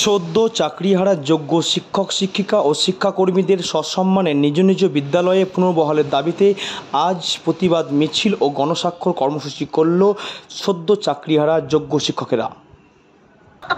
সদ্য চাকরিহারা যোগ্য শিক্ষক শিক্ষিকা ও শিক্ষাকর্মীদের সসম্মানে নিজ নিজ বিদ্যালয়ে পুনর্বহালের দাবিতে আজ প্রতিবাদ মিছিল ও গণস্বাক্ষর কর্মসূচি করল সদ্য চাকরিহারা যোগ্য শিক্ষকেরা।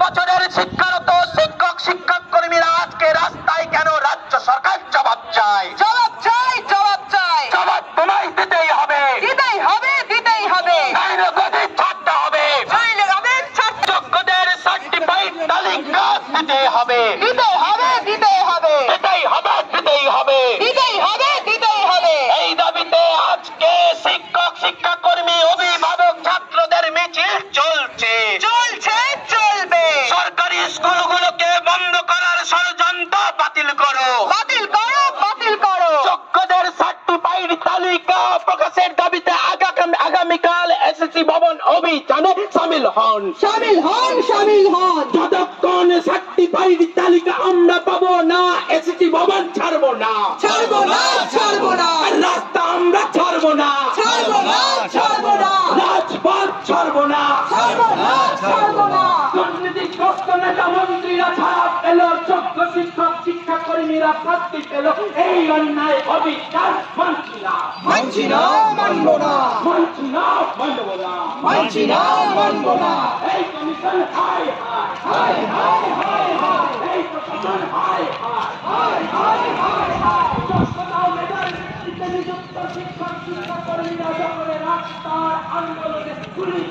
বছরের শিক্ষারত শিক্ষক শিক্ষাকর্মীরা আজকে রাস্তায় কেন? রাজ্য সরকার জবাব চায়, জবাব চাই, জবাব চাই, জবাব তোমায় দিতেই হবে, দিতেই হবে, দিতেই হবে, নাইলে গদি ছাড়তে হবে, নাইলে গদি ছাড়তে যোগ্যদের সার্টিফাইড তালিকা দিতে হবে, দিতে হবে, দিতে হবে, দিতেই হবে, দিতেই হবে, দিতেই হবে, দিতেই হবে। এই দাবিতে আজকে শিক্ষক শিক্ষাকর্মী অভিভাবক ছাত্রদের মিছিল চলছে, চলছে, চলবে। সরকারি স্কুলগুলোকে বন্ধ করার ষড়যন্ত্র বাতিল করো, বাতিল করো, বাতিল করো। যোগ্যদের সার্টিফাইড তালিকা প্রকাশের দাবিতে আগামীকাল এসএসসি ভবন অভিযানে শামিল হন, শামিল হন, শামিল হন। যতক্ষণ সার্টিফাইড তালিকা আমরা পাবো না, এসএসসি ভবন ছাড়বো না, ছাড়বো না, ছাড়বো না। রাস্তা আমরা ছাড়বো না, ছাড়বো না, ছাড়বো না। রাজপথ ছাড়বো না, ছাড়বো না, ছাড়বো না। দুর্নীতিগ্রস্ত নেতা মন্ত্রীরা ছাড়া পেল, যোগ্য শিক্ষক শিক্ষাকর্মীরা শাস্তি পেল। এই অন্যায় অবিচার মানছি না, মানছি না, মানবো না, মানছি না, মানবো না, মানছি না, মানবো না। এই কমিশন হায় হায় হায় হায় হায় হায়, এই প্রশাসন হায় হায় হায় হায় হায় হায়। যোগ্যতাও মেধার ভিত্তিতে নিযুক্ত শিক্ষক শিক্ষাকর্মীরা যখন রাস্তার আন্দোলনে পুলিশ